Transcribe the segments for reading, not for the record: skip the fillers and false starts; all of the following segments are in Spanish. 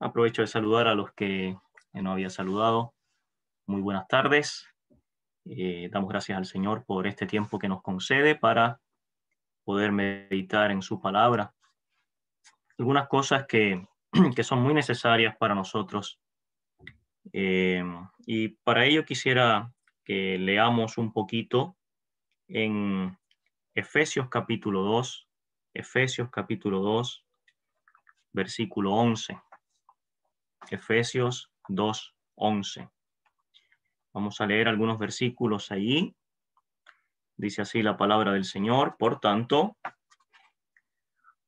Aprovecho de saludar a los que no había saludado. Muy buenas tardes. Damos gracias al Señor por este tiempo que nos concede para poder meditar en su palabra. Algunas cosas que, que son muy necesarias para nosotros. Eh, y para ello quisiera que leamos un poquito en Efesios capítulo 2, Efesios capítulo 2, versículo 11. Efesios 2, 11. Vamos a leer algunos versículos allí. Dice así la palabra del Señor. Por tanto,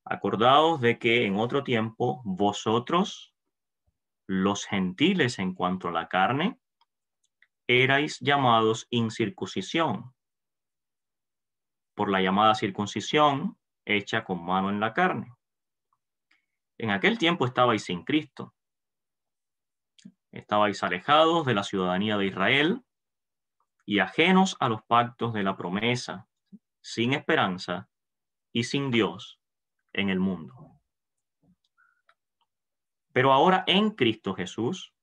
acordaos de que en otro tiempo vosotros, los gentiles en cuanto a la carne, erais llamados incircuncisión, por la llamada circuncisión hecha con mano en la carne. En aquel tiempo estabais sin Cristo, estabais alejados de la ciudadanía de Israel y ajenos a los pactos de la promesa, sin esperanza y sin Dios en el mundo. Pero ahora en Cristo Jesús,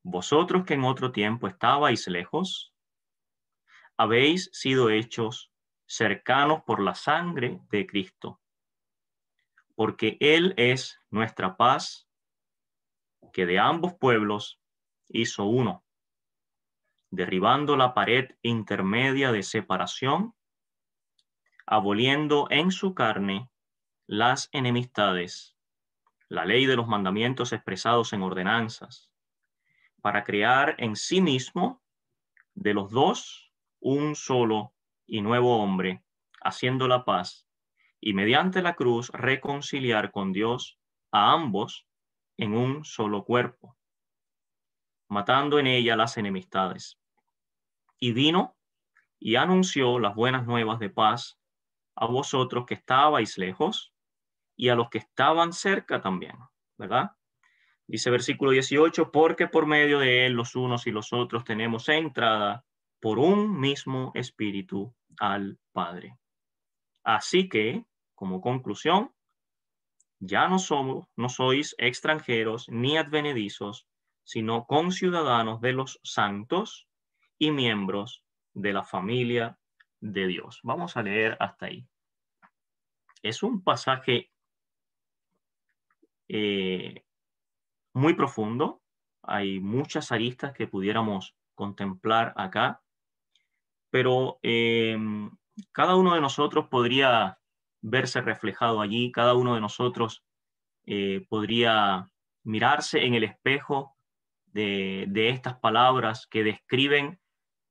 vosotros que en otro tiempo estabais lejos, habéis sido hechos cercanos por la sangre de Cristo, porque Él es nuestra paz, que de ambos pueblos hizo uno, derribando la pared intermedia de separación, aboliendo en su carne las enemistades, la ley de los mandamientos expresados en ordenanzas, para crear en sí mismo de los dos un solo y nuevo hombre, haciendo la paz, y mediante la cruz reconciliar con Dios a ambos en un solo cuerpo, matando en ella las enemistades. Y vino y anunció las buenas nuevas de paz a vosotros que estabais lejos y a los que estaban cerca también, ¿verdad? Dice versículo 18, porque por medio de él los unos y los otros tenemos entrada por un mismo espíritu al Padre. Así que, como conclusión, ya no sois extranjeros ni advenedizos, sino conciudadanos de los santos y miembros de la familia de Dios. Vamos a leer hasta ahí. Es un pasaje muy profundo. Hay muchas aristas que pudiéramos contemplar acá, pero cada uno de nosotros podría verse reflejado allí, cada uno de nosotros podría mirarse en el espejo de estas palabras que describen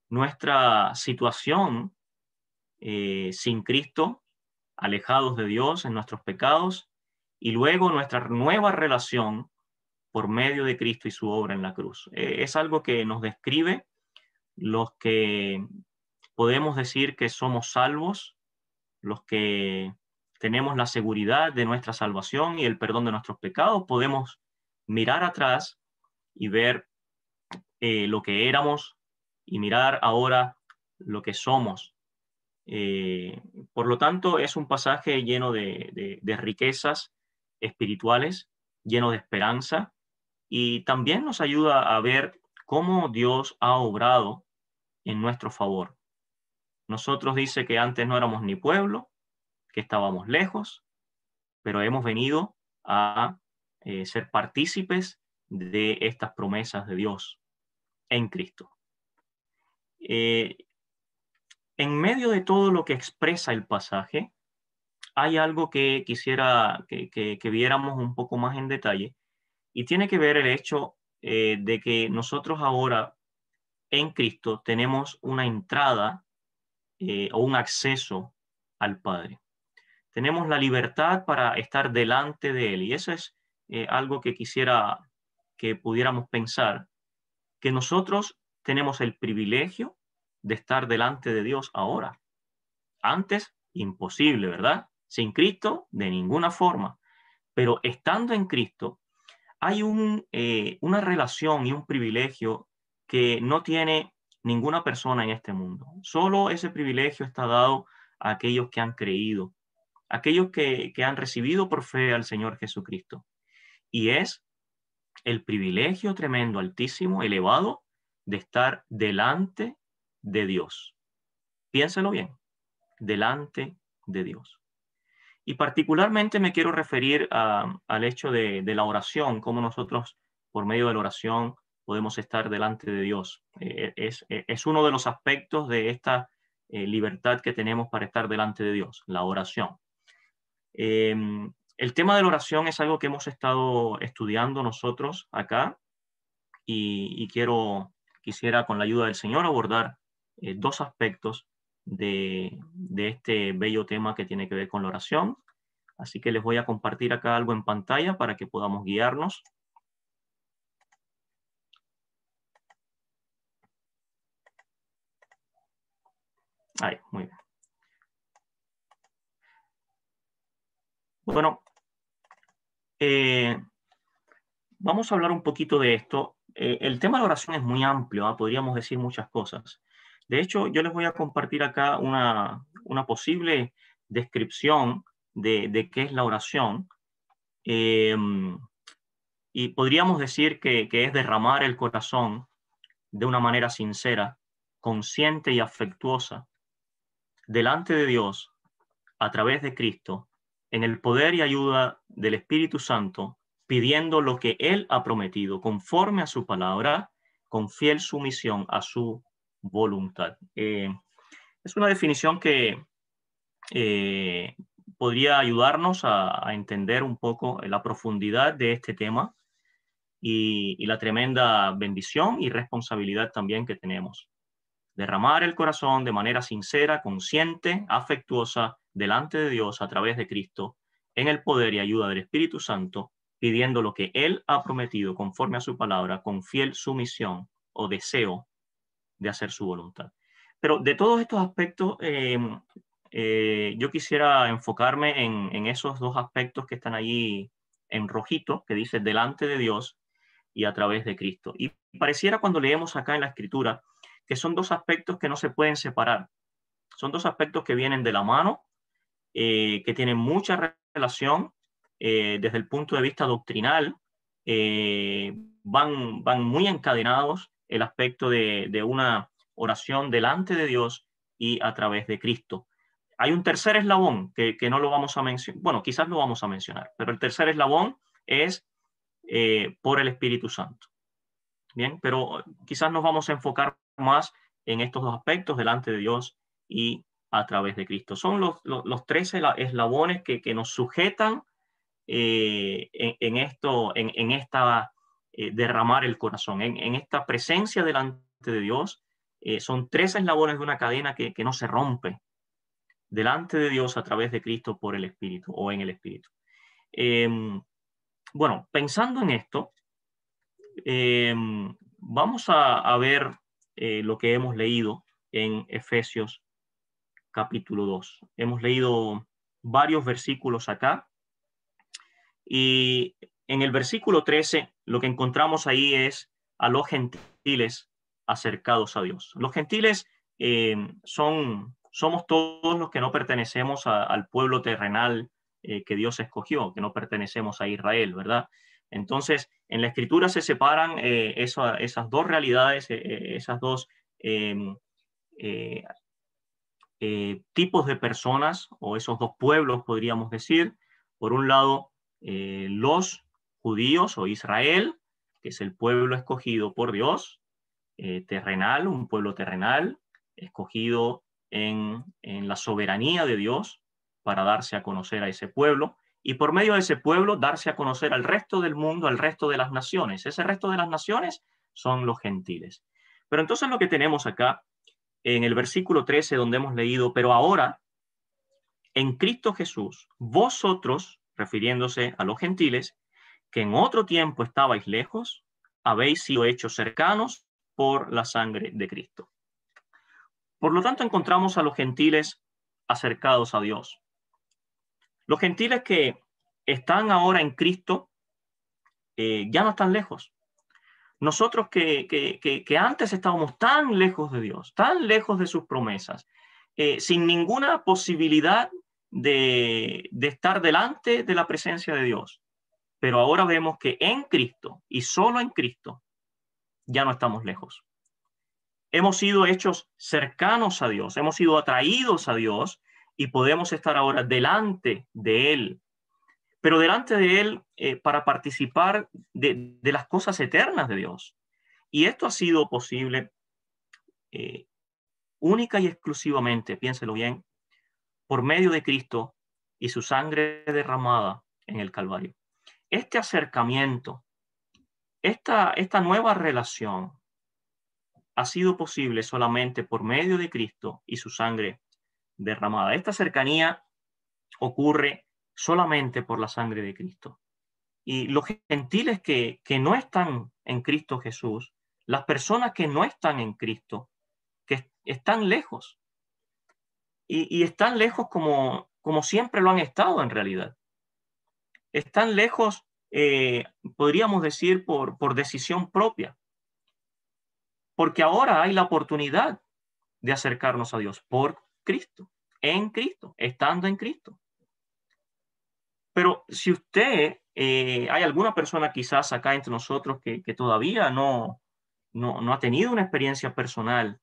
nuestra situación sin Cristo, alejados de Dios en nuestros pecados, y luego nuestra nueva relación por medio de Cristo y su obra en la cruz. Es algo que nos describe los que podemos decir que somos salvos, los que tenemos la seguridad de nuestra salvación y el perdón de nuestros pecados. Podemos mirar atrás y ver lo que éramos y mirar ahora lo que somos. Por lo tanto, es un pasaje lleno de riquezas espirituales, lleno de esperanza, y también nos ayuda a ver cómo Dios ha obrado en nuestro favor. Nosotros dice que antes no éramos ni pueblo, que estábamos lejos, pero hemos venido a ser partícipes de estas promesas de Dios en Cristo. En medio de todo lo que expresa el pasaje, hay algo que quisiera que viéramos un poco más en detalle, y tiene que ver el hecho de que nosotros ahora en Cristo tenemos una entrada o un acceso al Padre. Tenemos la libertad para estar delante de Él, y eso es algo que quisiera que pudiéramos pensar, que nosotros tenemos el privilegio de estar delante de Dios ahora. Antes, imposible, ¿verdad? Sin Cristo, de ninguna forma. Pero estando en Cristo, hay una relación y un privilegio que no tiene ninguna persona en este mundo. Solo ese privilegio está dado a aquellos que han creído, aquellos que han recibido por fe al Señor Jesucristo. y es el privilegio tremendo, altísimo, elevado, de estar delante de Dios. Piénselo bien, delante de Dios. Y particularmente me quiero referir al hecho de la oración, cómo nosotros, por medio de la oración, podemos estar delante de Dios. Es uno de los aspectos de esta libertad que tenemos para estar delante de Dios, la oración. El tema de la oración es algo que hemos estado estudiando nosotros acá y quisiera con la ayuda del Señor abordar dos aspectos de este bello tema que tiene que ver con la oración. Así que les voy a compartir acá algo en pantalla para que podamos guiarnos. Ahí, muy bien. Bueno, vamos a hablar un poquito de esto. El tema de la oración es muy amplio, ¿ah? Podríamos decir muchas cosas. De hecho, yo les voy a compartir acá una posible descripción de qué es la oración. Y podríamos decir que es derramar el corazón de una manera sincera, consciente y afectuosa delante de Dios a través de Cristo, en el poder y ayuda del Espíritu Santo, pidiendo lo que Él ha prometido, conforme a su palabra, con fiel sumisión a su voluntad. Es una definición que eh, podría ayudarnos a entender un poco la profundidad de este tema y la tremenda bendición y responsabilidad también que tenemos. Derramar el corazón de manera sincera, consciente, afectuosa, delante de Dios a través de Cristo, en el poder y ayuda del Espíritu Santo, pidiendo lo que Él ha prometido conforme a su palabra, con fiel sumisión o deseo de hacer su voluntad. Pero de todos estos aspectos, yo quisiera enfocarme en esos dos aspectos que están allí en rojito, que dice delante de Dios y a través de Cristo. Y pareciera cuando leemos acá en la Escritura que son dos aspectos que no se pueden separar. Son dos aspectos que vienen de la mano, que tienen mucha relación desde el punto de vista doctrinal, van muy encadenados el aspecto de una oración delante de Dios y a través de Cristo. Hay un tercer eslabón que no lo vamos a mencionar, bueno, quizás lo vamos a mencionar, pero el tercer eslabón es por el Espíritu Santo. Bien, pero quizás nos vamos a enfocar más en estos dos aspectos, delante de Dios y a través de Cristo. Son los tres eslabones que nos sujetan en esto, en esta derramar el corazón, en esta presencia delante de Dios. Son tres eslabones de una cadena que no se rompe delante de Dios a través de Cristo por el Espíritu o en el Espíritu. Bueno, pensando en esto, vamos a ver lo que hemos leído en Efesios capítulo 2. Hemos leído varios versículos acá y en el versículo 13 lo que encontramos ahí es a los gentiles acercados a Dios. Los gentiles somos todos los que no pertenecemos al pueblo terrenal que Dios escogió, que no pertenecemos a Israel, ¿verdad? Entonces, en la Escritura se separan esas dos realidades, esas dos em, eh, tipos de personas, o esos dos pueblos, podríamos decir. Por un lado, los judíos o Israel, que es el pueblo escogido por Dios, terrenal, un pueblo terrenal, escogido en la soberanía de Dios para darse a conocer a ese pueblo y por medio de ese pueblo darse a conocer al resto del mundo, al resto de las naciones. Ese resto de las naciones son los gentiles. Pero entonces lo que tenemos acá en el versículo 13 donde hemos leído, pero ahora en Cristo Jesús, vosotros, refiriéndose a los gentiles, que en otro tiempo estabais lejos, habéis sido hechos cercanos por la sangre de Cristo. Por lo tanto, encontramos a los gentiles acercados a Dios. Los gentiles que están ahora en Cristo ya no están lejos. Nosotros que antes estábamos tan lejos de Dios, tan lejos de sus promesas, sin ninguna posibilidad de estar delante de la presencia de Dios. Pero ahora vemos que en Cristo y solo en Cristo ya no estamos lejos. Hemos sido hechos cercanos a Dios, hemos sido atraídos a Dios y podemos estar ahora delante de Él, pero delante de Él para participar de las cosas eternas de Dios. Y esto ha sido posible única y exclusivamente, piénselo bien, por medio de Cristo y su sangre derramada en el Calvario. Este acercamiento, esta nueva relación ha sido posible solamente por medio de Cristo y su sangre derramada. Esta cercanía ocurre solamente por la sangre de Cristo. Y los gentiles que no están en Cristo Jesús, las personas que no están en Cristo, que están lejos, y están lejos como siempre lo han estado en realidad. Están lejos, podríamos decir, por decisión propia, porque ahora hay la oportunidad de acercarnos a Dios por Cristo, en Cristo, estando en Cristo. Pero si usted, hay alguna persona quizás acá entre nosotros que todavía no ha tenido una experiencia personal,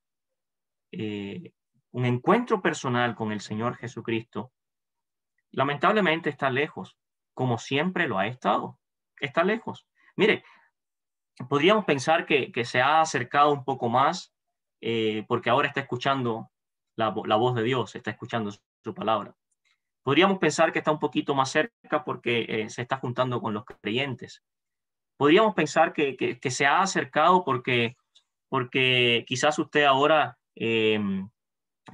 un encuentro personal con el Señor Jesucristo, lamentablemente está lejos, como siempre lo ha estado. Está lejos. Mire, podríamos pensar que se ha acercado un poco más porque ahora está escuchando la voz de Dios, está escuchando su palabra. Podríamos pensar que está un poquito más cerca porque se está juntando con los creyentes. Podríamos pensar que se ha acercado porque quizás usted ahora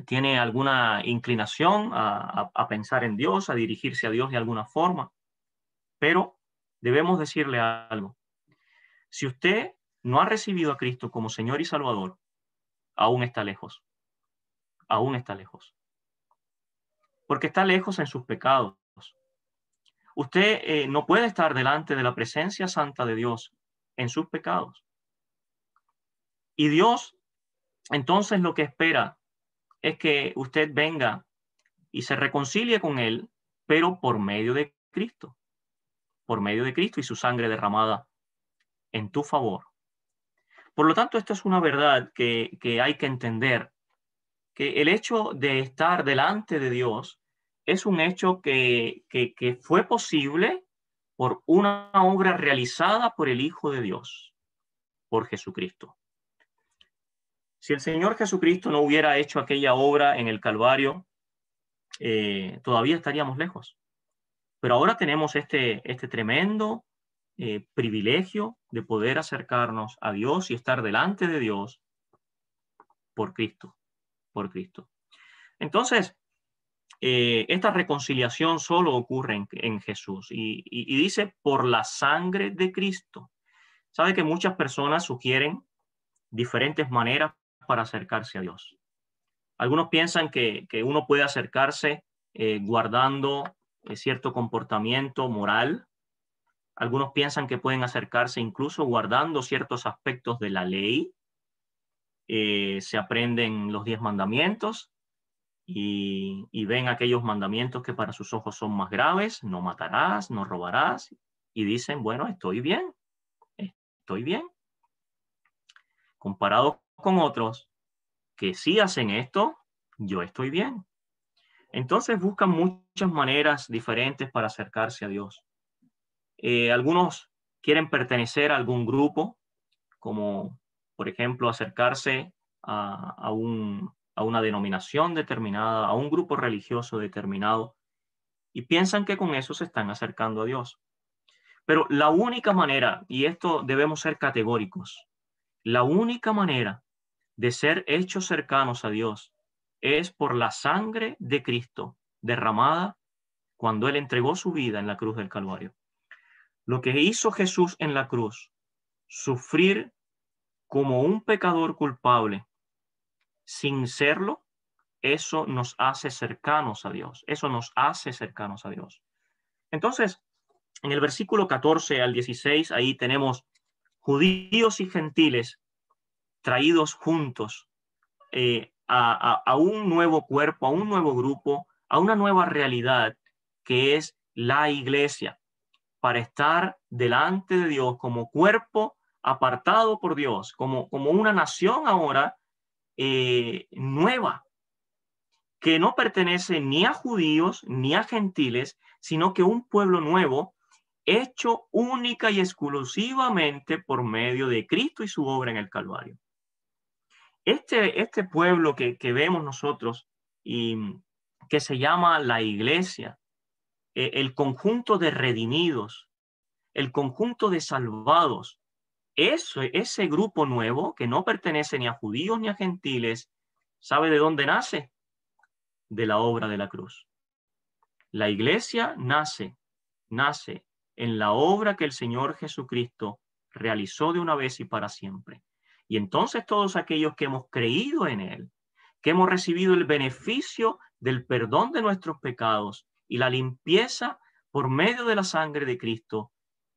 tiene alguna inclinación a pensar en Dios, a dirigirse a Dios de alguna forma. Pero debemos decirle algo. Si usted no ha recibido a Cristo como Señor y Salvador, aún está lejos. Aún está lejos. Porque está lejos en sus pecados. Usted no puede estar delante de la presencia santa de Dios en sus pecados. Y Dios, entonces, lo que espera es que usted venga y se reconcilie con Él, pero por medio de Cristo. Por medio de Cristo y su sangre derramada en tu favor. Por lo tanto, esto es una verdad que hay que entender, que el hecho de estar delante de Dios es un hecho que fue posible por una obra realizada por el Hijo de Dios, por Jesucristo. Si el Señor Jesucristo no hubiera hecho aquella obra en el Calvario, todavía estaríamos lejos. Pero ahora tenemos este tremendo privilegio de poder acercarnos a Dios y estar delante de Dios por Cristo, por Cristo. Entonces, esta reconciliación solo ocurre en Jesús y dice por la sangre de Cristo. Sabe que muchas personas sugieren diferentes maneras para acercarse a Dios. Algunos piensan que uno puede acercarse guardando cierto comportamiento moral. Algunos piensan que pueden acercarse incluso guardando ciertos aspectos de la ley. Se aprenden los 10 mandamientos y ven aquellos mandamientos que para sus ojos son más graves: no matarás, no robarás, y dicen, bueno, estoy bien. Comparado con otros que sí hacen esto, yo estoy bien. Entonces buscan muchas maneras diferentes para acercarse a Dios. Algunos quieren pertenecer a algún grupo, como por ejemplo acercarse a una denominación determinada, a un grupo religioso determinado, y piensan que con eso se están acercando a Dios. Pero la única manera, y esto debemos ser categóricos, la única manera de ser hechos cercanos a Dios es por la sangre de Cristo derramada cuando Él entregó su vida en la cruz del Calvario. Lo que hizo Jesús en la cruz, sufrir como un pecador culpable sin serlo, eso nos hace cercanos a Dios. Eso nos hace cercanos a Dios. Entonces, en el versículo 14 al 16, ahí tenemos judíos y gentiles traídos juntos a un nuevo cuerpo, a un nuevo grupo, a una nueva realidad que es la iglesia. para estar delante de Dios como cuerpo apartado por Dios, como una nación ahora nueva, que no pertenece ni a judíos ni a gentiles, sino que un pueblo nuevo hecho única y exclusivamente por medio de Cristo y su obra en el Calvario. Este pueblo que vemos nosotros y que se llama la iglesia, el conjunto de redimidos, el conjunto de salvados, ese grupo nuevo que no pertenece ni a judíos ni a gentiles, ¿sabe de dónde nace? De la obra de la cruz. La iglesia nace en la obra que el Señor Jesucristo realizó de una vez y para siempre. Y entonces todos aquellos que hemos creído en Él, que hemos recibido el beneficio del perdón de nuestros pecados y la limpieza por medio de la sangre de Cristo,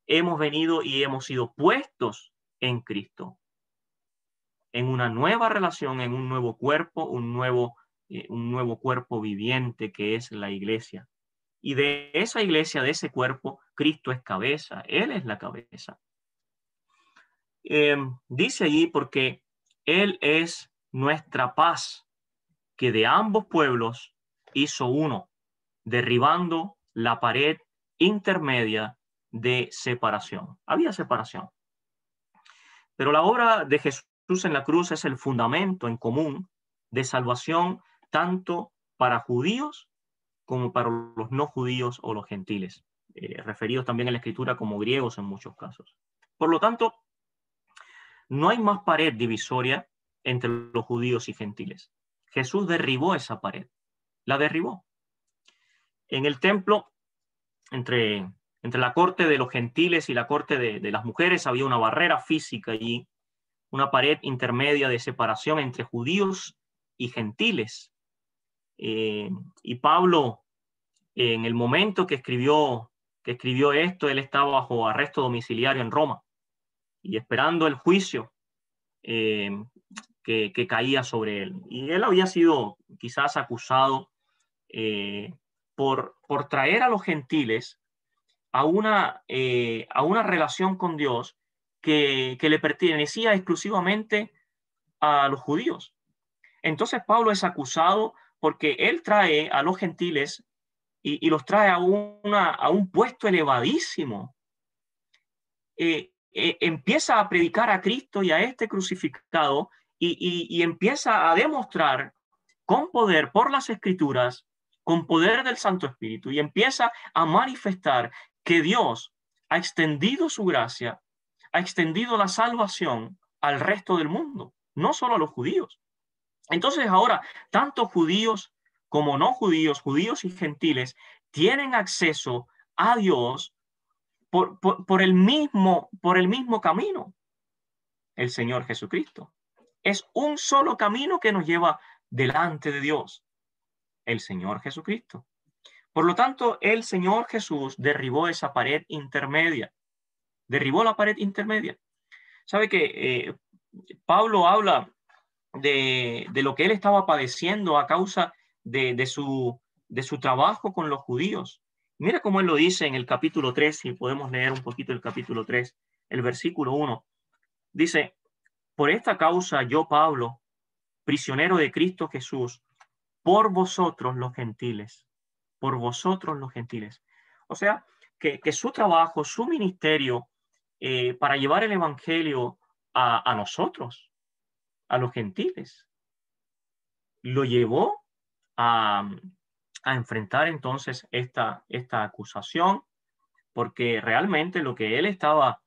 hemos venido y hemos sido puestos en Cristo, en una nueva relación, en un nuevo cuerpo, un nuevo cuerpo viviente que es la iglesia. Y de esa iglesia, de ese cuerpo, Cristo es cabeza, Él es la cabeza. Dice allí porque Él es nuestra paz, que de ambos pueblos hizo uno, derribando la pared intermedia de separación. Había separación. Pero la obra de Jesús en la cruz es el fundamento en común de salvación tanto para judíos como para los no judíos o los gentiles, referidos también en la Escritura como griegos en muchos casos. Por lo tanto, no hay más pared divisoria entre los judíos y gentiles. Jesús derribó esa pared, la derribó. En el templo, entre la corte de los gentiles y la corte de las mujeres, había una barrera física allí, una pared intermedia de separación entre judíos y gentiles. Y Pablo, en el momento que escribió esto, él estaba bajo arresto domiciliario en Roma y esperando el juicio que caía sobre él. Y él había sido quizás acusado por traer a los gentiles a una relación con Dios que le pertenecía exclusivamente a los judíos. Entonces Pablo es acusado porque él trae a los gentiles y los trae a un puesto elevadísimo. Empieza a predicar a Cristo y a este crucificado y empieza a demostrar con poder por las Escrituras, con poder del Santo Espíritu, y empieza a manifestar que Dios ha extendido su gracia, ha extendido la salvación al resto del mundo, no solo a los judíos. Entonces ahora, tanto judíos como no judíos, judíos y gentiles, tienen acceso a Dios por el mismo camino, el Señor Jesucristo. Es un solo camino que nos lleva delante de Dios, el Señor Jesucristo. Por lo tanto, el Señor Jesús derribó esa pared intermedia, derribó la pared intermedia. ¿Sabe que Pablo habla de lo que él estaba padeciendo a causa de su trabajo con los judíos? Mira cómo él lo dice en el capítulo 3, si podemos leer un poquito el capítulo 3, el versículo 1. Dice: por esta causa yo, Pablo, prisionero de Cristo Jesús, por vosotros los gentiles, por vosotros los gentiles. O sea, que su trabajo, su ministerio, para llevar el evangelio a nosotros, a los gentiles, lo llevó a enfrentar entonces esta acusación, porque realmente lo que él estaba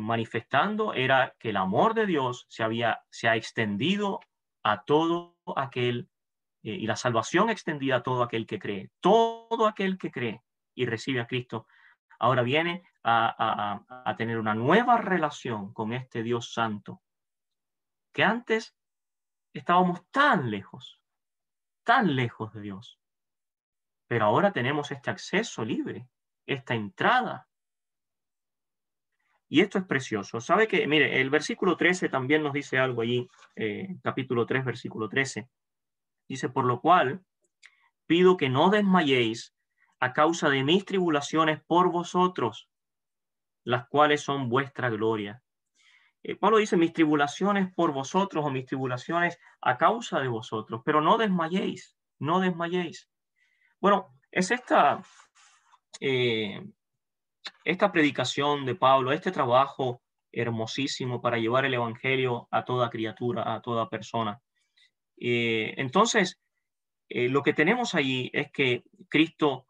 manifestando era que el amor de Dios se ha extendido a todo aquel, y la salvación extendida a todo aquel que cree. Todo aquel que cree y recibe a Cristo ahora viene a tener una nueva relación con este Dios santo, que antes estábamos tan lejos de Dios. Pero ahora tenemos este acceso libre, esta entrada. Y esto es precioso. ¿Sabe que? Mire, el versículo 13 también nos dice algo allí, capítulo 3, versículo 13. Dice: por lo cual pido que no desmayéis a causa de mis tribulaciones por vosotros. las cuales son vuestra gloria. Pablo dice, mis tribulaciones por vosotros o mis tribulaciones a causa de vosotros, pero no desmayéis, no desmayéis. Bueno, es esta predicación de Pablo, este trabajo hermosísimo para llevar el evangelio a toda criatura, a toda persona. Entonces, lo que tenemos allí es que Cristo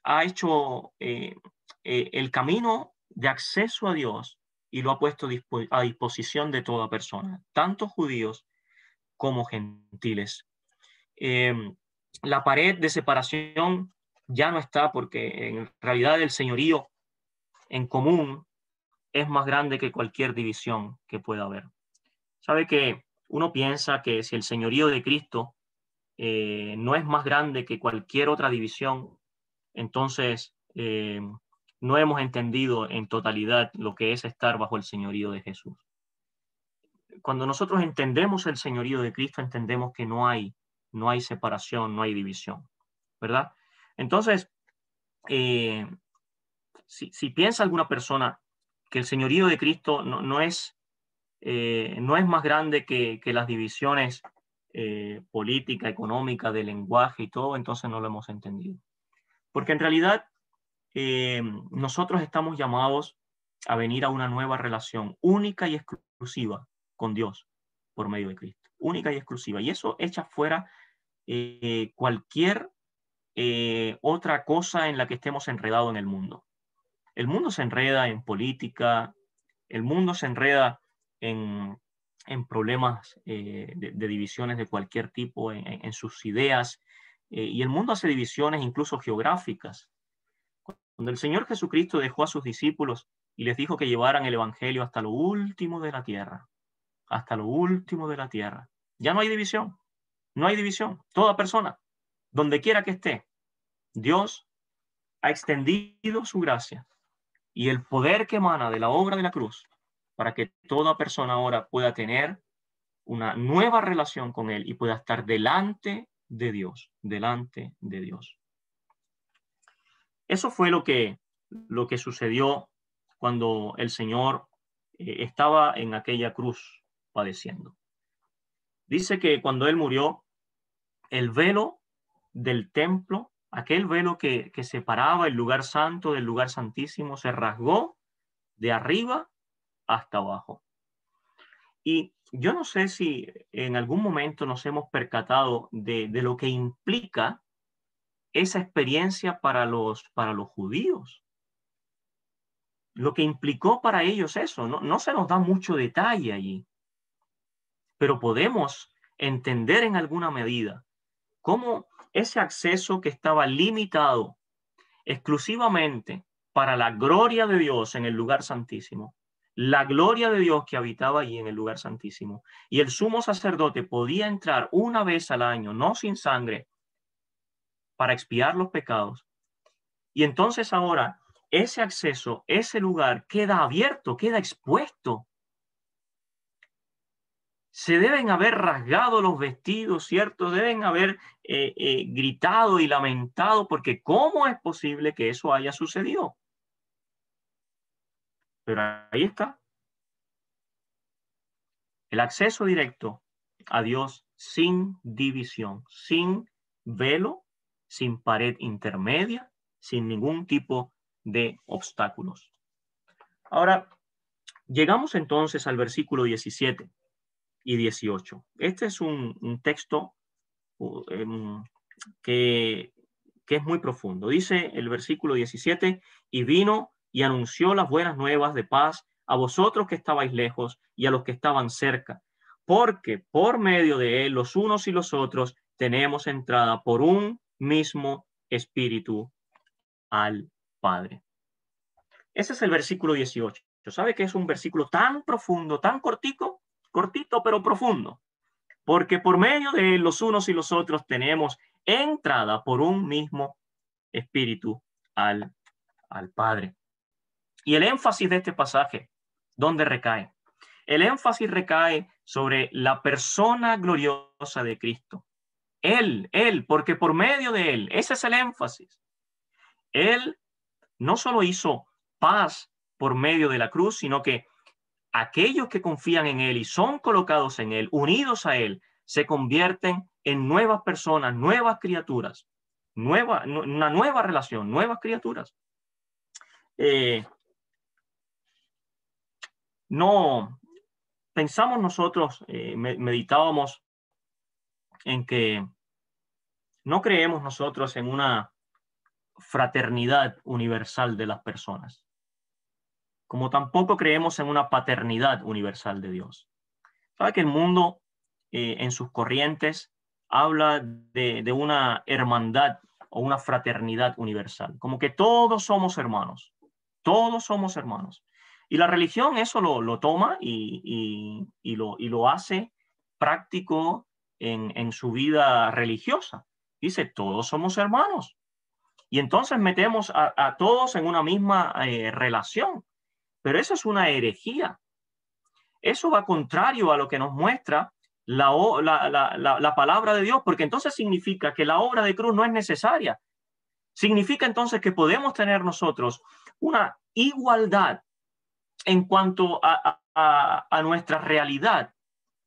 ha hecho el camino de acceso a Dios y lo ha puesto a disposición de toda persona, tanto judíos como gentiles. La pared de separación ya no está, porque en realidad el señorío en común es más grande que cualquier división que pueda haber. Sabe que uno piensa que si el señorío de Cristo no es más grande que cualquier otra división, entonces no hemos entendido en totalidad lo que es estar bajo el señorío de Jesús. Cuando nosotros entendemos el señorío de Cristo, entendemos que no hay separación, no hay división, ¿verdad? Entonces, si piensa alguna persona que el señorío de Cristo no es más grande que las divisiones política, económica, de lenguaje y todo, entonces no lo hemos entendido. Porque en realidad nosotros estamos llamados a venir a una nueva relación única y exclusiva con Dios por medio de Cristo. Única y exclusiva. Y eso echa fuera cualquier otra cosa en la que estemos enredados en el mundo. El mundo se enreda en política, el mundo se enreda en problemas de divisiones de cualquier tipo, en sus ideas, y el mundo hace divisiones incluso geográficas. Cuando el Señor Jesucristo dejó a sus discípulos y les dijo que llevaran el evangelio hasta lo último de la tierra, hasta lo último de la tierra, ya no hay división, no hay división. Toda persona, donde quiera que esté, Dios ha extendido su gracia y el poder que emana de la obra de la cruz para que toda persona ahora pueda tener una nueva relación con Él y pueda estar delante de Dios, delante de Dios. Eso fue lo que sucedió cuando el Señor estaba en aquella cruz padeciendo. Dice que cuando Él murió, el velo del templo, aquel velo que separaba el lugar santo del lugar santísimo, se rasgó de arriba hasta abajo. Y yo no sé si en algún momento nos hemos percatado de lo que implica esa experiencia para los judíos. Lo que implicó para ellos eso, no se nos da mucho detalle allí, pero podemos entender en alguna medida cómo ese acceso que estaba limitado exclusivamente para la gloria de Dios en el lugar santísimo, la gloria de Dios que habitaba allí en el lugar santísimo, y el sumo sacerdote podía entrar una vez al año, no sin sangre, para expiar los pecados. Y entonces ahora ese acceso, ese lugar queda abierto, queda expuesto. Se deben haber rasgado los vestidos, ¿cierto? Deben haber gritado y lamentado, porque ¿cómo es posible que eso haya sucedido? Pero ahí está. El acceso directo a Dios sin división, sin velo, sin pared intermedia, sin ningún tipo de obstáculos. Ahora, llegamos entonces al versículo 17 y 18. Este es un texto que es muy profundo. Dice el versículo 17, y vino y anunció las buenas nuevas de paz a vosotros que estabais lejos y a los que estaban cerca, porque por medio de él los unos y los otros tenemos entrada por un mismo espíritu al Padre. Ese es el versículo 18. ¿Sabe que es un versículo tan profundo, tan cortito, pero profundo? Porque por medio de él los unos y los otros tenemos entrada por un mismo espíritu al Padre. Y el énfasis de este pasaje, ¿dónde recae? El énfasis recae sobre la persona gloriosa de Cristo. Él, porque por medio de él, ese es el énfasis. Él no solo hizo paz por medio de la cruz, sino que aquellos que confían en Él y son colocados en Él, unidos a Él, se convierten en nuevas personas, nuevas criaturas, una nueva relación, nuevas criaturas. No pensamos nosotros, meditábamos en que no creemos nosotros en una fraternidad universal de las personas, como tampoco creemos en una paternidad universal de Dios. Sabe que el mundo en sus corrientes habla de una hermandad o una fraternidad universal, como que todos somos hermanos, todos somos hermanos. Y la religión eso lo toma y lo hace práctico en su vida religiosa. Dice, todos somos hermanos. Y entonces metemos a todos en una misma relación. Pero eso es una herejía. Eso va contrario a lo que nos muestra la palabra de Dios, porque entonces significa que la obra de cruz no es necesaria. Significa entonces que podemos tener nosotros una igualdad en cuanto a nuestra realidad,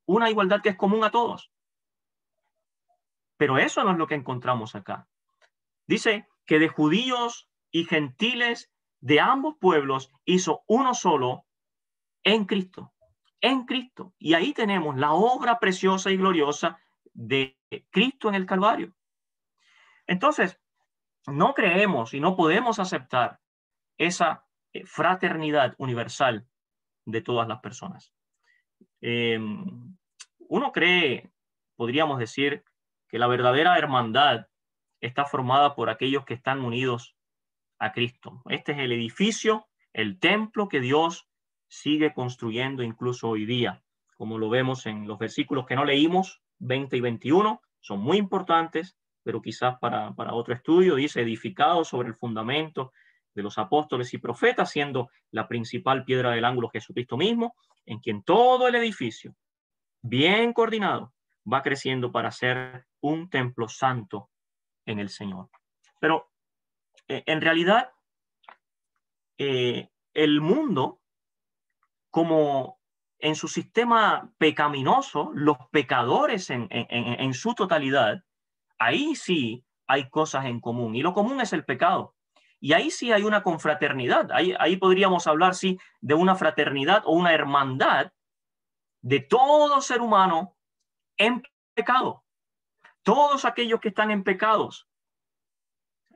una igualdad que es común a todos. Pero eso no es lo que encontramos acá. Dice que de judíos y gentiles de ambos pueblos hizo uno solo en Cristo. En Cristo. Y ahí tenemos la obra preciosa y gloriosa de Cristo en el Calvario. Entonces, no creemos y no podemos aceptar esa fraternidad universal de todas las personas. Uno cree, podríamos decir, que la verdadera hermandad está formada por aquellos que están unidos a Cristo. Este es el edificio, el templo que Dios sigue construyendo incluso hoy día, como lo vemos en los versículos que no leímos, 20 y 21, son muy importantes, pero quizás para otro estudio. Dice, edificado sobre el fundamento de los apóstoles y profetas, siendo la principal piedra del ángulo Jesucristo mismo, en quien todo el edificio, bien coordinado, va creciendo para ser un templo santo en el Señor. Pero en realidad, el mundo, como en su sistema pecaminoso, los pecadores en su totalidad, ahí sí hay cosas en común, y lo común es el pecado. Y ahí sí hay una confraternidad, ahí podríamos hablar, sí, de una fraternidad o una hermandad de todo ser humano en pecado. Todos aquellos que están en pecados,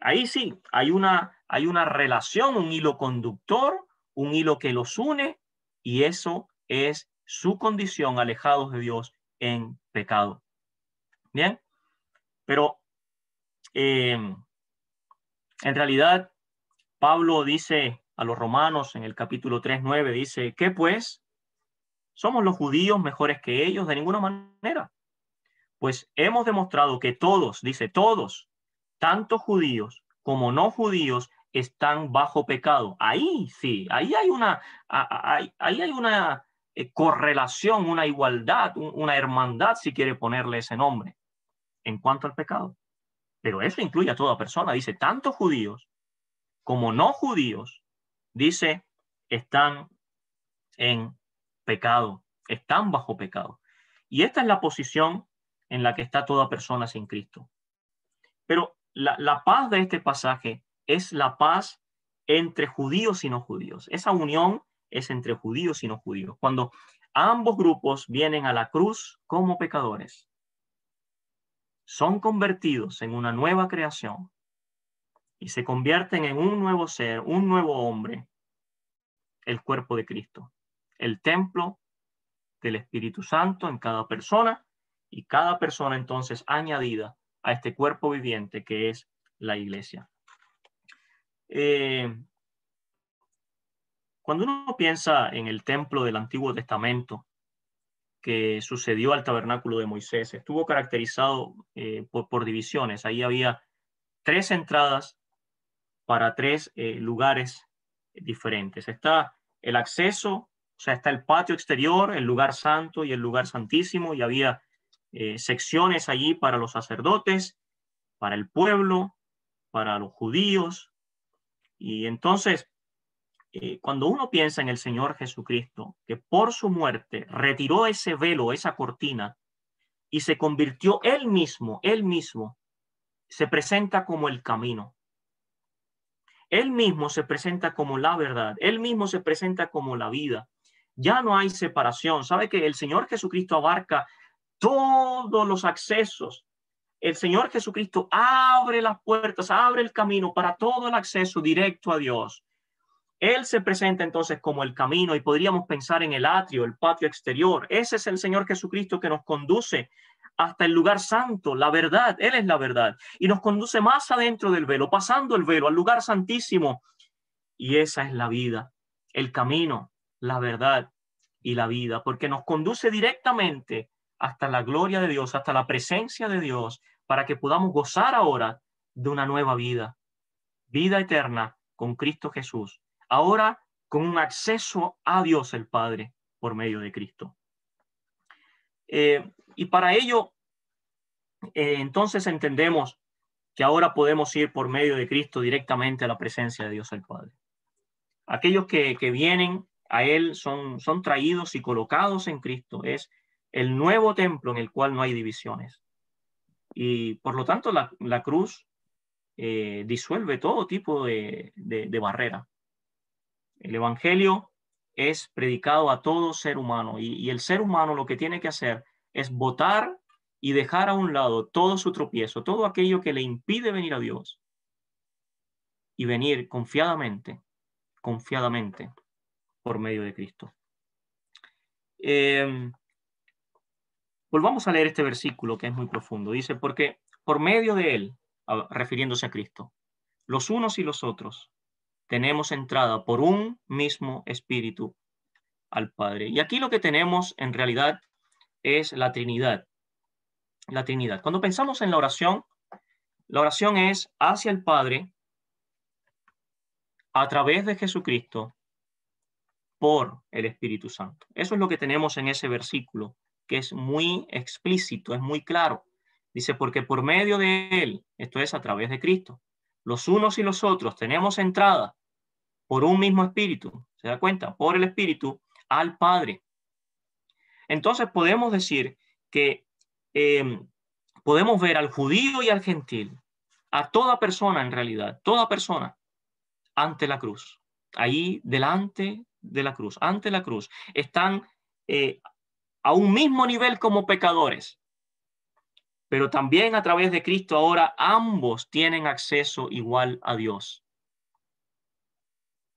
ahí sí hay una relación, un hilo conductor, un hilo que los une, y eso es su condición alejados de Dios en pecado. Bien, pero en realidad Pablo dice a los romanos en el capítulo 3:9, dice, ¿qué pues? ¿Somos los judíos mejores que ellos? De ninguna manera. Pues hemos demostrado que todos, dice todos, tanto judíos como no judíos, están bajo pecado. Ahí sí, ahí hay una correlación, una igualdad, una hermandad, si quiere ponerle ese nombre, en cuanto al pecado. Pero eso incluye a toda persona. Dice, tanto judíos como no judíos, dice, están en pecado, están bajo pecado. Y esta es la posición en la que está toda persona sin Cristo. Pero la paz de este pasaje es la paz entre judíos y no judíos. Esa unión es entre judíos y no judíos. Cuando ambos grupos vienen a la cruz como pecadores, son convertidos en una nueva creación y se convierten en un nuevo ser, un nuevo hombre, el cuerpo de Cristo, el templo del Espíritu Santo en cada persona, y cada persona entonces añadida a este cuerpo viviente que es la iglesia. Cuando uno piensa en el templo del Antiguo Testamento que sucedió al tabernáculo de Moisés, estuvo caracterizado por divisiones. Ahí había 3 entradas para 3 lugares diferentes. Está el acceso, o sea, está el patio exterior, el lugar santo y el lugar santísimo, y había secciones allí para los sacerdotes, para el pueblo, para los judíos. Y entonces cuando uno piensa en el Señor Jesucristo, que por su muerte retiró ese velo, esa cortina, y se convirtió él mismo, se presenta como el camino. Él mismo se presenta como la verdad. Él mismo se presenta como la vida. Ya no hay separación. ¿Sabe que el Señor Jesucristo abarca todos los accesos? El Señor Jesucristo abre las puertas, abre el camino para todo el acceso directo a Dios. Él se presenta entonces como el camino y podríamos pensar en el atrio, el patio exterior. Ese es el Señor Jesucristo que nos conduce hasta el lugar santo, la verdad. Él es la verdad y nos conduce más adentro del velo, pasando el velo al lugar santísimo. Y esa es la vida, el camino, la verdad y la vida, porque nos conduce directamente hasta la gloria de Dios, hasta la presencia de Dios, para que podamos gozar ahora de una nueva vida, vida eterna con Cristo Jesús. Ahora con un acceso a Dios el Padre por medio de Cristo. Y para ello, entonces entendemos que ahora podemos ir por medio de Cristo directamente a la presencia de Dios el Padre. Aquellos que vienen a Él son traídos y colocados en Cristo. Es el nuevo templo en el cual no hay divisiones. Y por lo tanto la cruz disuelve todo tipo de barrera. El Evangelio es predicado a todo ser humano y el ser humano lo que tiene que hacer es botar y dejar a un lado todo su tropiezo, todo aquello que le impide venir a Dios y venir confiadamente por medio de Cristo. Volvamos a leer este versículo que es muy profundo. Dice, porque por medio de él, refiriéndose a Cristo, los unos y los otros tenemos entrada por un mismo espíritu al Padre. Y aquí lo que tenemos en realidad es la Trinidad. La Trinidad. Cuando pensamos en la oración es hacia el Padre a través de Jesucristo por el Espíritu Santo. Eso es lo que tenemos en ese versículo, que es muy explícito, es muy claro. Dice, porque por medio de él, esto es a través de Cristo, los unos y los otros tenemos entrada por un mismo Espíritu, ¿se da cuenta? Por el Espíritu al Padre. Entonces podemos decir que podemos ver al judío y al gentil, a toda persona en realidad, toda persona ante la cruz, ahí delante de la cruz, ante la cruz, están a un mismo nivel como pecadores, pero también a través de Cristo ahora ambos tienen acceso igual a Dios.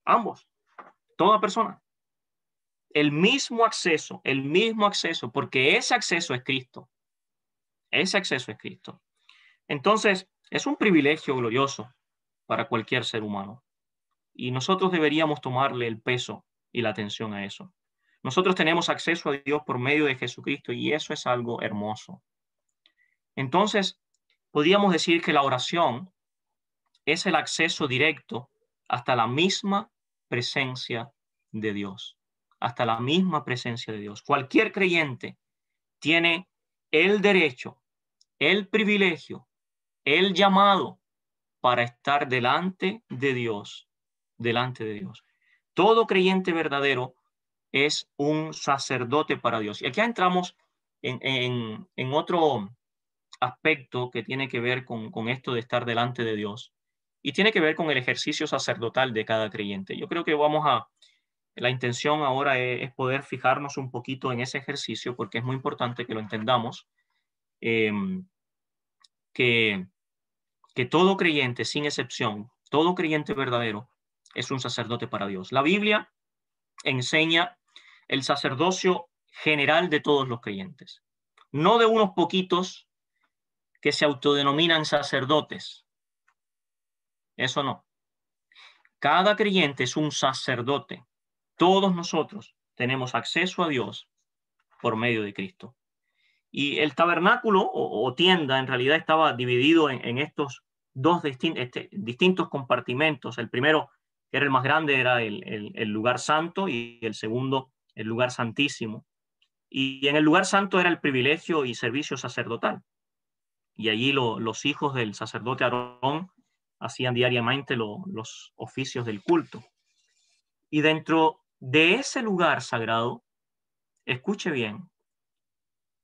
Ambos, toda persona. El mismo acceso, porque ese acceso es Cristo. Ese acceso es Cristo. Entonces, es un privilegio glorioso para cualquier ser humano. Y nosotros deberíamos tomarle el peso y la atención a eso. Nosotros tenemos acceso a Dios por medio de Jesucristo y eso es algo hermoso. Entonces, podríamos decir que la oración es el acceso directo hasta la misma presencia de Dios. Hasta la misma presencia de Dios. Cualquier creyente tiene el derecho, el privilegio, el llamado para estar delante de Dios. Delante de Dios. Todo creyente verdadero es un sacerdote para Dios. Y aquí entramos en otro aspecto que tiene que ver con esto de estar delante de Dios y tiene que ver con el ejercicio sacerdotal de cada creyente. Yo creo que la intención ahora es poder fijarnos un poquito en ese ejercicio porque es muy importante que lo entendamos, que todo creyente, sin excepción, todo creyente verdadero es un sacerdote para Dios. La Biblia enseña el sacerdocio general de todos los creyentes, no de unos poquitos que se autodenominan sacerdotes. Eso no. Cada creyente es un sacerdote. Todos nosotros tenemos acceso a Dios por medio de Cristo. Y el tabernáculo o tienda en realidad estaba dividido en estos dos distintos compartimentos. El primero, que era el más grande, era el lugar santo y el segundo, el lugar santísimo. Y en el lugar santo era el privilegio y servicio sacerdotal. Y allí los hijos del sacerdote Aarón hacían diariamente los oficios del culto. Y dentro de ese lugar sagrado, escuche bien,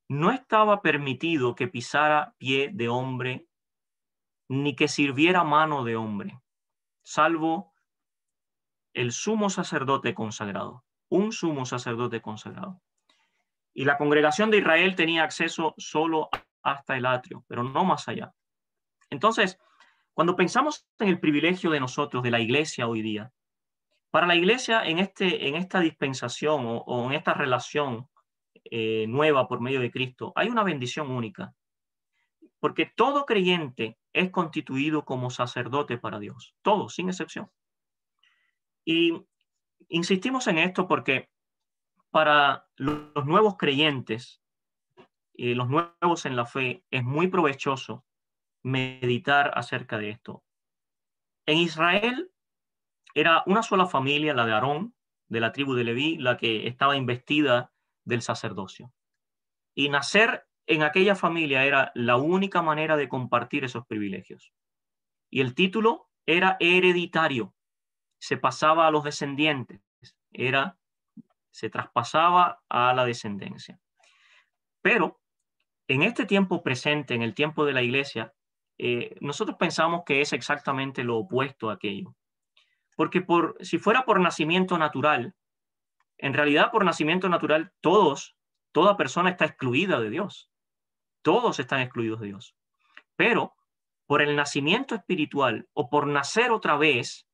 no estaba permitido que pisara pie de hombre ni que sirviera mano de hombre, salvo el sumo sacerdote consagrado, un sumo sacerdote consagrado. Y la congregación de Israel tenía acceso solo hasta el atrio, pero no más allá. Entonces, cuando pensamos en el privilegio de nosotros, de la iglesia hoy día, para la iglesia en esta dispensación o en esta relación nueva por medio de Cristo, hay una bendición única, porque todo creyente es constituido como sacerdote para Dios, todos, sin excepción. Y insistimos en esto porque para los nuevos creyentes, los nuevos en la fe, es muy provechoso meditar acerca de esto. En Israel era una sola familia, la de Aarón, de la tribu de Leví, la que estaba investida del sacerdocio. Y nacer en aquella familia era la única manera de compartir esos privilegios. Y el título era hereditario, se pasaba a los descendientes, se traspasaba a la descendencia. Pero en este tiempo presente, en el tiempo de la iglesia, nosotros pensamos que es exactamente lo opuesto a aquello. Porque si fuera por nacimiento natural, en realidad por nacimiento natural toda persona está excluida de Dios. Todos están excluidos de Dios. Pero por el nacimiento espiritual o por nacer otra vez,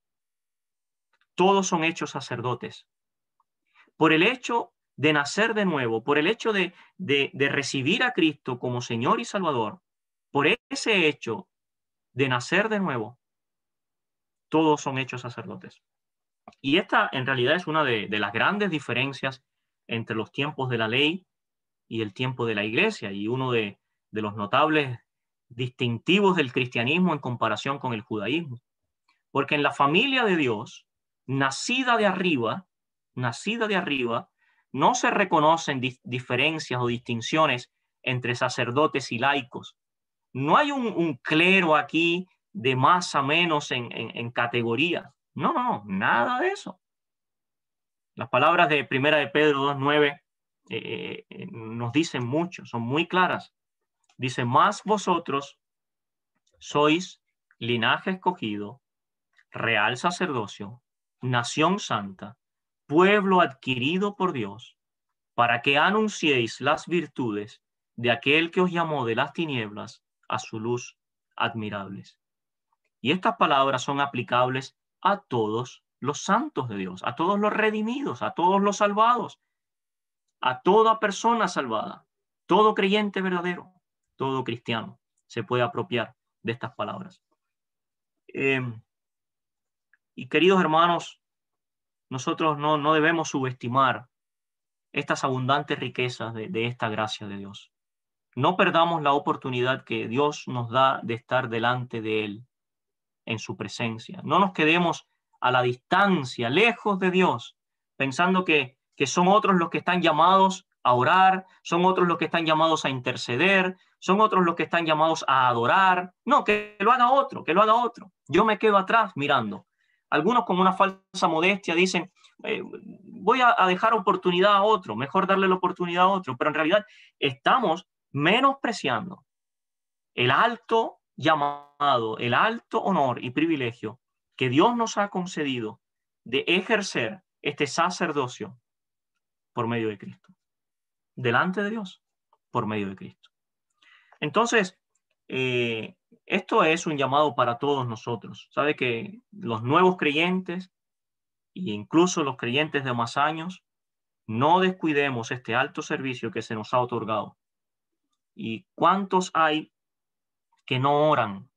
todos son hechos sacerdotes. Por el hecho de nacer de nuevo, por el hecho de recibir a Cristo como Señor y Salvador, por ese hecho de nacer de nuevo, todos son hechos sacerdotes. Y esta en realidad es una de las grandes diferencias entre los tiempos de la ley y el tiempo de la iglesia, y uno de los notables distintivos del cristianismo en comparación con el judaísmo. Porque en la familia de Dios, nacida de arriba, no se reconocen diferencias o distinciones entre sacerdotes y laicos. No hay un clero aquí de más a menos en categoría. No, nada de eso. Las palabras de Primera de Pedro 2:9 nos dicen mucho, son muy claras. Dice, más vosotros sois linaje escogido, real sacerdocio, nación santa, pueblo adquirido por Dios, para que anunciéis las virtudes de aquel que os llamó de las tinieblas a su luz admirables. Y estas palabras son aplicables a todos los santos de Dios, a todos los redimidos, a todos los salvados, a toda persona salvada, todo creyente verdadero, todo cristiano se puede apropiar de estas palabras. Y queridos hermanos, nosotros no debemos subestimar estas abundantes riquezas de esta gracia de Dios. No perdamos la oportunidad que Dios nos da de estar delante de Él, en su presencia. No nos quedemos a la distancia, lejos de Dios, pensando que son otros los que están llamados a orar, son otros los que están llamados a interceder, son otros los que están llamados a adorar. No, que lo haga otro, que lo haga otro. Yo me quedo atrás mirando. Algunos con una falsa modestia dicen, voy a dejar oportunidad a otro, mejor darle la oportunidad a otro, pero en realidad estamos menospreciando el alto llamado, el alto honor y privilegio que Dios nos ha concedido de ejercer este sacerdocio por medio de Cristo, delante de Dios, por medio de Cristo. Entonces, esto es un llamado para todos nosotros. Sabe que los nuevos creyentes e incluso los creyentes de más años, no descuidemos este alto servicio que se nos ha otorgado. ¿Y cuántos hay que no oran?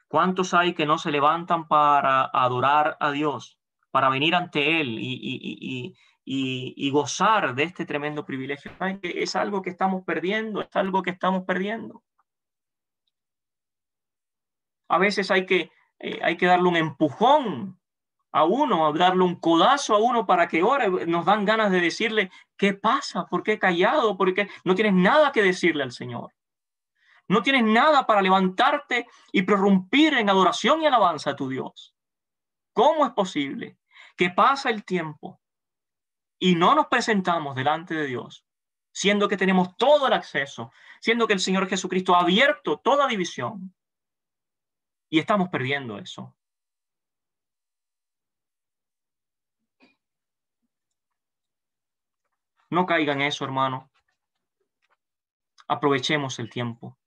¿Cuántos hay que no se levantan para adorar a Dios, para venir ante Él y gozar de este tremendo privilegio? Es algo que estamos perdiendo, es algo que estamos perdiendo. A veces hay que darle un empujón a uno, darle un codazo a uno para que ore. Nos dan ganas de decirle, ¿qué pasa? ¿Por qué callado? ¿Por qué no tienes nada que decirle al Señor? No tienes nada para levantarte y prorrumpir en adoración y alabanza a tu Dios. ¿Cómo es posible? que pasa el tiempo y no nos presentamos delante de Dios, siendo que tenemos todo el acceso, siendo que el Señor Jesucristo ha abierto toda división, y estamos perdiendo eso. No caiga en eso, hermano. Aprovechemos el tiempo.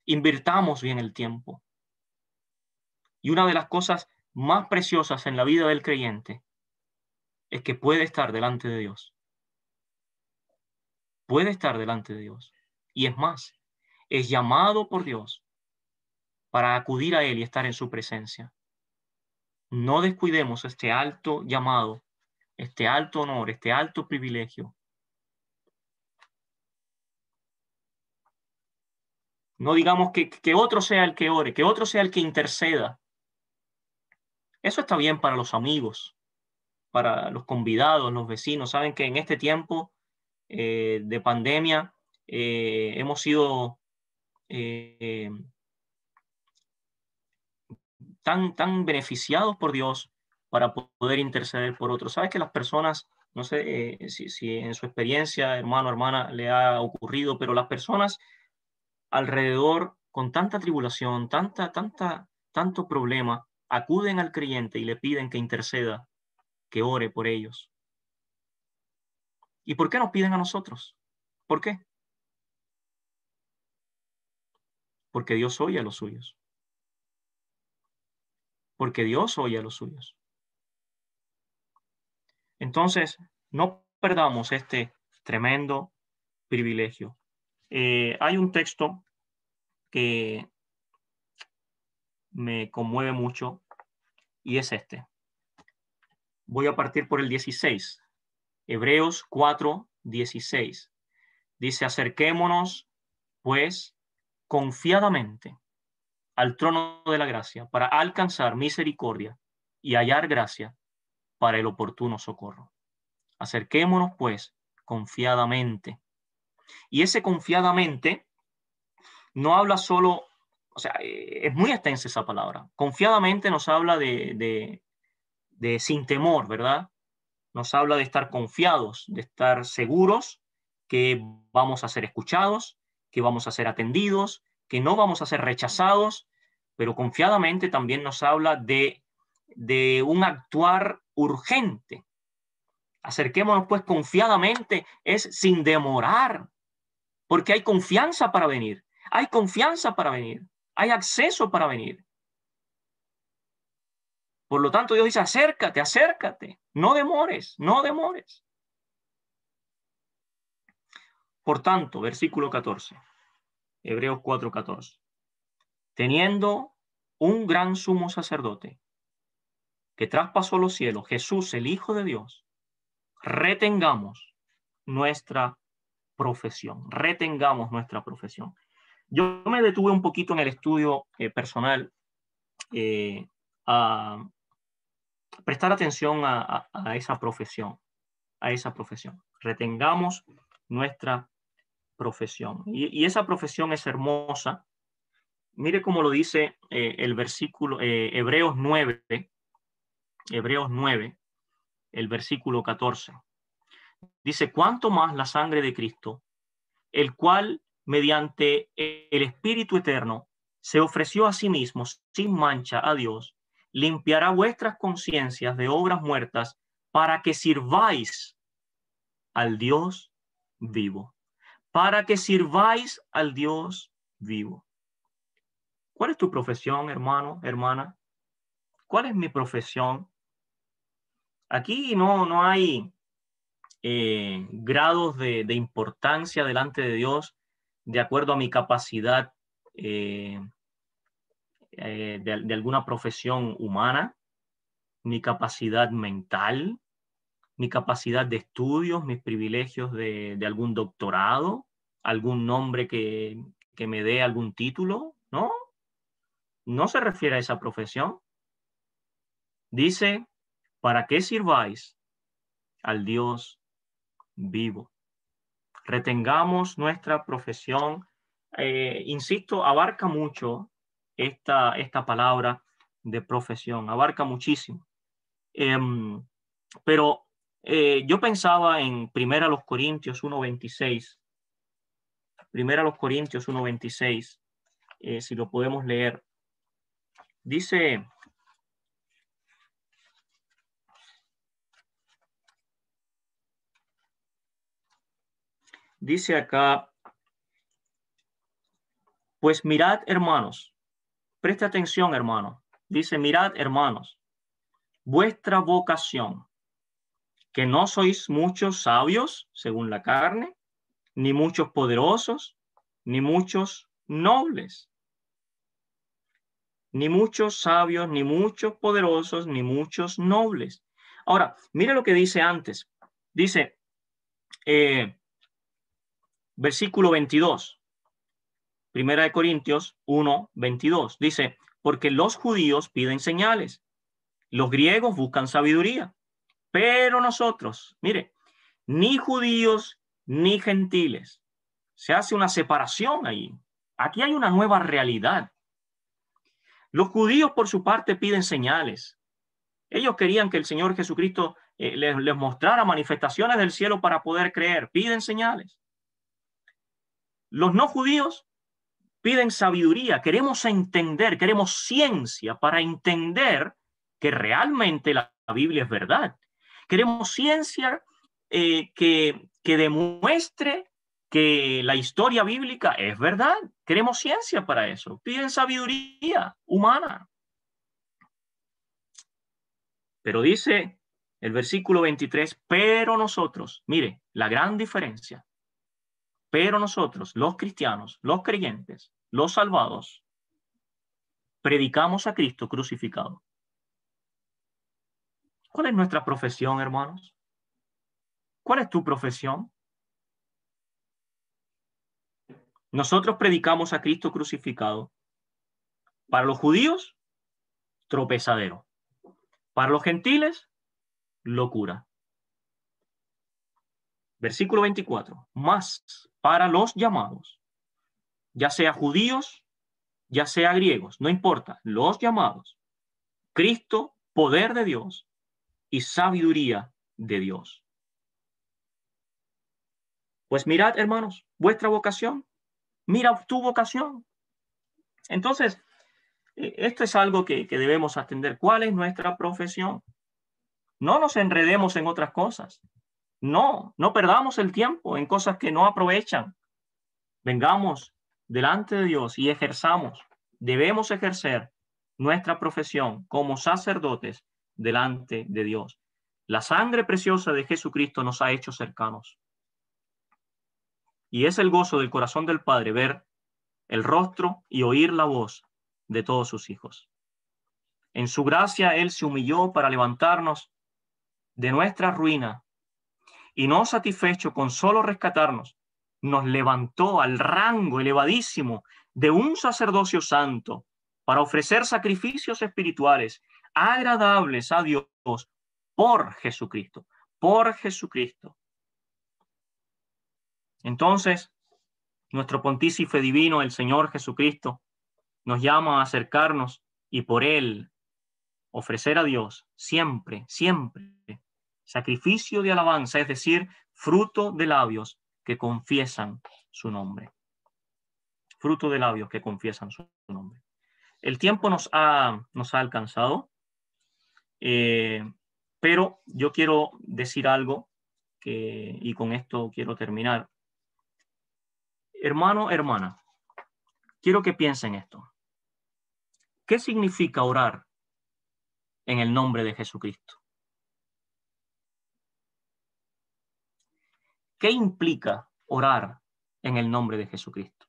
Invirtamos bien el tiempo. Y una de las cosas más preciosas en la vida del creyente es que puede estar delante de Dios. Puede estar delante de Dios. Y es más, es llamado por Dios para acudir a Él y estar en su presencia. No descuidemos este alto llamado, este alto honor, este alto privilegio. No digamos que otro sea el que ore, que otro sea el que interceda. Eso está bien para los amigos, para los convidados, los vecinos. Saben que en este tiempo de pandemia hemos sido tan beneficiados por Dios para poder interceder por otros. Sabes que las personas, no sé si en su experiencia, hermano, hermana, le ha ocurrido, pero las personas alrededor, con tanta tribulación, tanto problema, acuden al creyente y le piden que interceda, que ore por ellos. ¿Y por qué nos piden a nosotros? ¿Por qué? Porque Dios oye a los suyos. Porque Dios oye a los suyos. Entonces, no perdamos este tremendo privilegio. Hay un texto que me conmueve mucho y es este. Voy a partir por el 16. Hebreos 4:16. Dice, acerquémonos, pues, confiadamente al trono de la gracia para alcanzar misericordia y hallar gracia para el oportuno socorro. Acerquémonos, pues, confiadamente. Y ese confiadamente no habla solo, o sea, es muy extensa esa palabra. Confiadamente nos habla de sin temor, ¿verdad? Nos habla de estar confiados, de estar seguros que vamos a ser escuchados, que vamos a ser atendidos, que no vamos a ser rechazados, pero confiadamente también nos habla de un actuar urgente. Acerquémonos pues confiadamente, es sin demorar, porque hay confianza para venir, hay confianza para venir, hay acceso para venir. Por lo tanto, Dios dice, acércate, acércate, no demores, no demores. Por tanto, versículo 14, Hebreos 4:14, teniendo un gran sumo sacerdote que traspasó los cielos, Jesús, el Hijo de Dios, retengamos nuestra profesión, retengamos nuestra profesión. Yo me detuve un poquito en el estudio personal a prestar atención a esa profesión, a esa profesión. Retengamos nuestra profesión. Y esa profesión es hermosa. Mire cómo lo dice el versículo, Hebreos 9, el versículo 14. Dice, ¿cuánto más la sangre de Cristo, el cual, mediante el Espíritu Eterno, se ofreció a sí mismo sin mancha a Dios, limpiará vuestras conciencias de obras muertas para que sirváis al Dios vivo? Para que sirváis al Dios vivo. ¿Cuál es tu profesión, hermano, hermana? ¿Cuál es mi profesión? Aquí no hay grados de importancia delante de Dios de acuerdo a mi capacidad de alguna profesión humana, mi capacidad mental, mi capacidad de estudios, mis privilegios de algún doctorado, algún nombre que me dé algún título. No, no se refiere a esa profesión. Dice, ¿para qué sirváis al Dios vivo? Retengamos nuestra profesión. Insisto, abarca mucho esta palabra de profesión, abarca muchísimo. Pero yo pensaba en 1 Corintios 1:26. 1 Corintios 1:26, si lo podemos leer. Dice acá, pues mirad, hermanos, preste atención, hermano. Dice, mirad, hermanos, vuestra vocación, que no sois muchos sabios, según la carne, ni muchos poderosos, ni muchos nobles, ni muchos sabios, ni muchos poderosos, ni muchos nobles. Ahora, mire lo que dice antes. Dice, versículo 22, 1 Corintios 1:22, dice, porque los judíos piden señales, los griegos buscan sabiduría, pero nosotros, mire, ni judíos ni gentiles. Se hace una separación ahí. Aquí hay una nueva realidad. Los judíos, por su parte, piden señales. Ellos querían que el Señor Jesucristo les mostrara manifestaciones del cielo para poder creer. Piden señales. Los no judíos piden sabiduría. Queremos entender, queremos ciencia para entender que realmente la Biblia es verdad. Queremos ciencia que demuestre que la historia bíblica es verdad. Queremos ciencia para eso. Piden sabiduría humana. Pero dice el versículo 23, pero nosotros, mire, la gran diferencia, pero nosotros, los cristianos, los creyentes, los salvados, predicamos a Cristo crucificado. ¿Cuál es nuestra profesión, hermanos? ¿Cuál es tu profesión? Nosotros predicamos a Cristo crucificado. Para los judíos, tropezadero. Para los gentiles, locura. Versículo 24. Más para los llamados, ya sea judíos, ya sea griegos, no importa, los llamados, Cristo, poder de Dios y sabiduría de Dios. Pues mirad, hermanos, vuestra vocación. Mira tu vocación. Entonces, esto es algo que debemos atender. ¿Cuál es nuestra profesión? No nos enredemos en otras cosas. No perdamos el tiempo en cosas que no aprovechan. Vengamos delante de Dios y ejerzamos. Debemos ejercer nuestra profesión como sacerdotes delante de Dios. La sangre preciosa de Jesucristo nos ha hecho cercanos. Y es el gozo del corazón del Padre ver el rostro y oír la voz de todos sus hijos. En su gracia, Él se humilló para levantarnos de nuestra ruina y no satisfecho con solo rescatarnos, nos levantó al rango elevadísimo de un sacerdocio santo para ofrecer sacrificios espirituales agradables a Dios por Jesucristo, por Jesucristo. Entonces, nuestro pontífice divino, el Señor Jesucristo, nos llama a acercarnos y por Él ofrecer a Dios siempre, siempre sacrificio de alabanza, es decir, fruto de labios que confiesan su nombre. Fruto de labios que confiesan su nombre. El tiempo nos ha alcanzado, pero yo quiero decir algo y con esto quiero terminar. Hermano, hermana, quiero que piensen esto. ¿Qué significa orar en el nombre de Jesucristo? ¿Qué implica orar en el nombre de Jesucristo?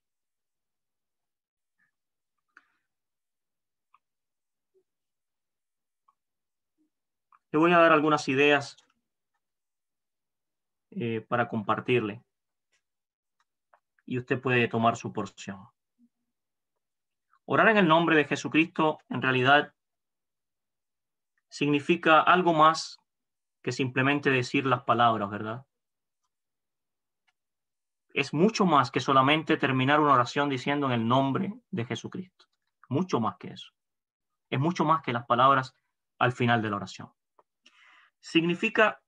Le voy a dar algunas ideas para compartirle y usted puede tomar su porción. Orar en el nombre de Jesucristo en realidad significa algo más que simplemente decir las palabras, ¿verdad? Es mucho más que solamente terminar una oración diciendo en el nombre de Jesucristo. Mucho más que eso. Es mucho más que las palabras al final de la oración. significa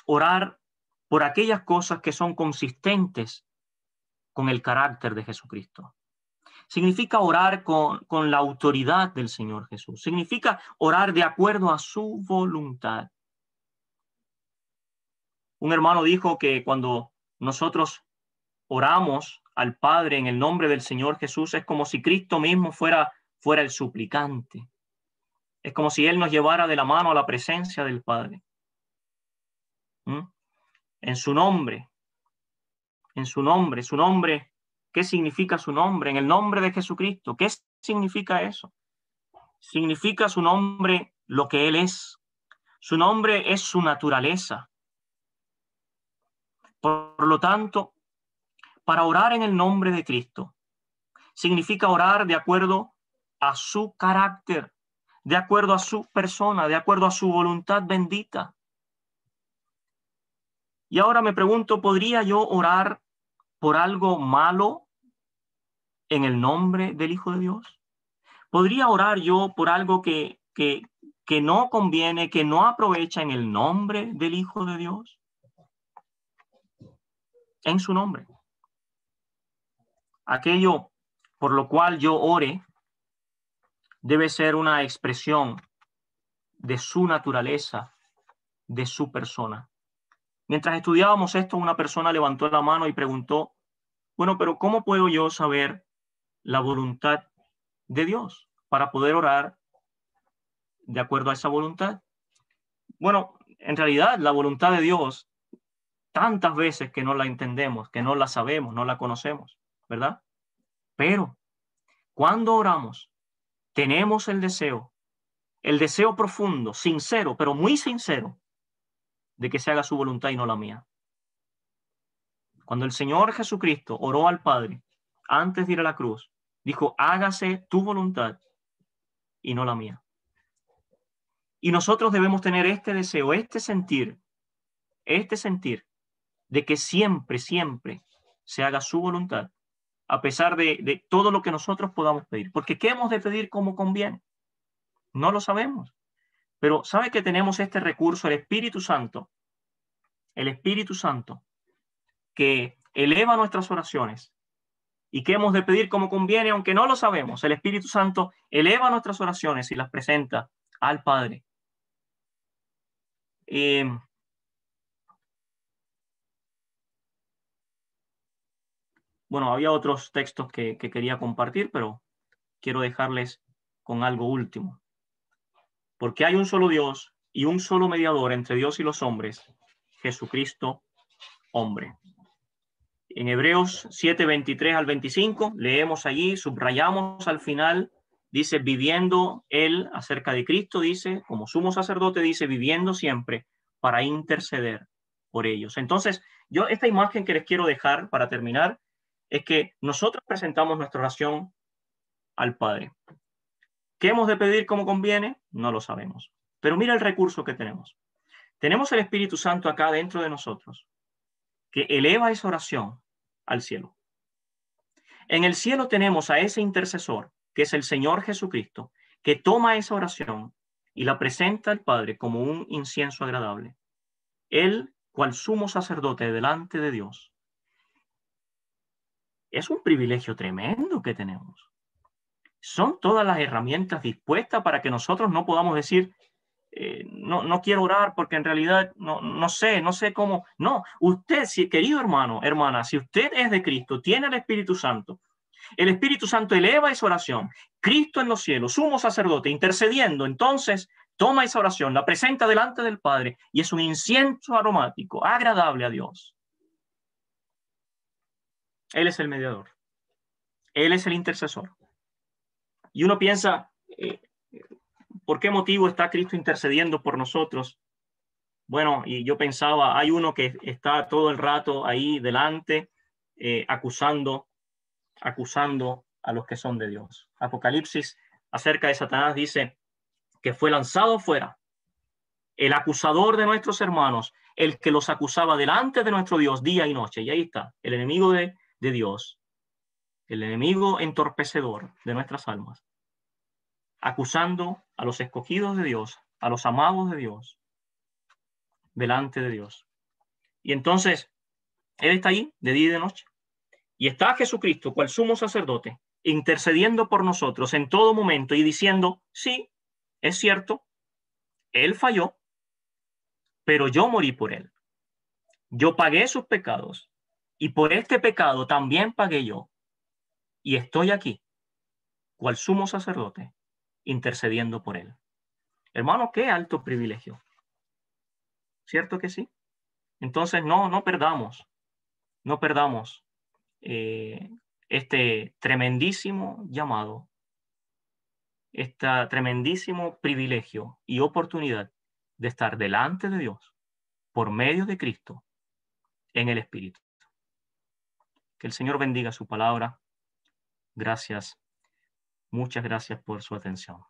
orar por aquellas cosas que son consistentes con el carácter de Jesucristo. Significa orar con la autoridad del Señor Jesús. Significa orar de acuerdo a su voluntad. Un hermano dijo que cuando nosotros oramos al Padre en el nombre del Señor Jesús, es como si Cristo mismo fuera el suplicante. Es como si Él nos llevara de la mano a la presencia del Padre. En su nombre, su nombre, ¿qué significa su nombre? En el nombre de Jesucristo, ¿qué significa eso? Significa su nombre lo que Él es. Su nombre es su naturaleza. Por lo tanto, para orar en el nombre de Cristo, significa orar de acuerdo a su carácter, de acuerdo a su persona, de acuerdo a su voluntad bendita. Y ahora me pregunto, ¿podría yo orar por algo malo en el nombre del Hijo de Dios? ¿Podría orar yo por algo que no conviene, que no aprovecha en el nombre del Hijo de Dios? En su nombre. Aquello por lo cual yo ore debe ser una expresión de su naturaleza, de su persona. Mientras estudiábamos esto, una persona levantó la mano y preguntó, bueno, pero ¿cómo puedo yo saber la voluntad de Dios para poder orar de acuerdo a esa voluntad? Bueno, en realidad la voluntad de Dios, tantas veces que no la entendemos, que no la sabemos, no la conocemos, ¿verdad? Pero cuando oramos, tenemos el deseo profundo, sincero, pero muy sincero, de que se haga su voluntad y no la mía. Cuando el Señor Jesucristo oró al Padre antes de ir a la cruz, dijo, hágase tu voluntad y no la mía. Y nosotros debemos tener este deseo, este sentir de que siempre, siempre se haga su voluntad, a pesar de todo lo que nosotros podamos pedir. Porque ¿qué hemos de pedir como conviene? No lo sabemos. Pero ¿sabe que tenemos este recurso, el Espíritu Santo, que eleva nuestras oraciones y que hemos de pedir como conviene, aunque no lo sabemos? El Espíritu Santo eleva nuestras oraciones y las presenta al Padre. Bueno, había otros textos que quería compartir, pero quiero dejarles con algo último. Porque hay un solo Dios y un solo mediador entre Dios y los hombres, Jesucristo, hombre. En Hebreos 7, 23 al 25, leemos allí, subrayamos al final, dice, viviendo él acerca de Cristo, dice, como sumo sacerdote, dice, viviendo siempre para interceder por ellos. Entonces, yo esta imagen que les quiero dejar para terminar es que nosotros presentamos nuestra oración al Padre. ¿Qué hemos de pedir como conviene? No lo sabemos. Pero mira el recurso que tenemos. Tenemos el Espíritu Santo acá dentro de nosotros, que eleva esa oración al cielo. En el cielo tenemos a ese intercesor, que es el Señor Jesucristo, que toma esa oración y la presenta al Padre como un incienso agradable. Él, cual sumo sacerdote delante de Dios. Es un privilegio tremendo que tenemos. Son todas las herramientas dispuestas para que nosotros no podamos decir, no quiero orar porque en realidad no sé cómo. No, usted, querido hermano, hermana, si usted es de Cristo, tiene el Espíritu Santo eleva esa oración. Cristo en los cielos, sumo sacerdote, intercediendo, entonces toma esa oración, la presenta delante del Padre y es un incienso aromático, agradable a Dios. Él es el mediador. Él es el intercesor. Y uno piensa, ¿por qué motivo está Cristo intercediendo por nosotros? Bueno, y yo pensaba, hay uno que está todo el rato ahí delante, acusando a los que son de Dios. Apocalipsis acerca de Satanás dice que fue lanzado fuera, el acusador de nuestros hermanos, el que los acusaba delante de nuestro Dios día y noche. Y ahí está, el enemigo de Dios, el enemigo entorpecedor de nuestras almas, acusando a los escogidos de Dios, a los amados de Dios. delante de Dios. Y entonces, Él está ahí de día y de noche. Y está Jesucristo, cual sumo sacerdote, intercediendo por nosotros en todo momento y diciendo, sí, es cierto, Él falló, pero yo morí por Él. Yo pagué sus pecados y por este pecado también pagué yo. Y estoy aquí, cual sumo sacerdote, intercediendo por Él. Hermano, qué alto privilegio. ¿Cierto que sí? Entonces, no perdamos eh, este tremendísimo llamado, este tremendísimo privilegio y oportunidad de estar delante de Dios por medio de Cristo en el Espíritu. Que el Señor bendiga su palabra. Gracias, muchas gracias por su atención.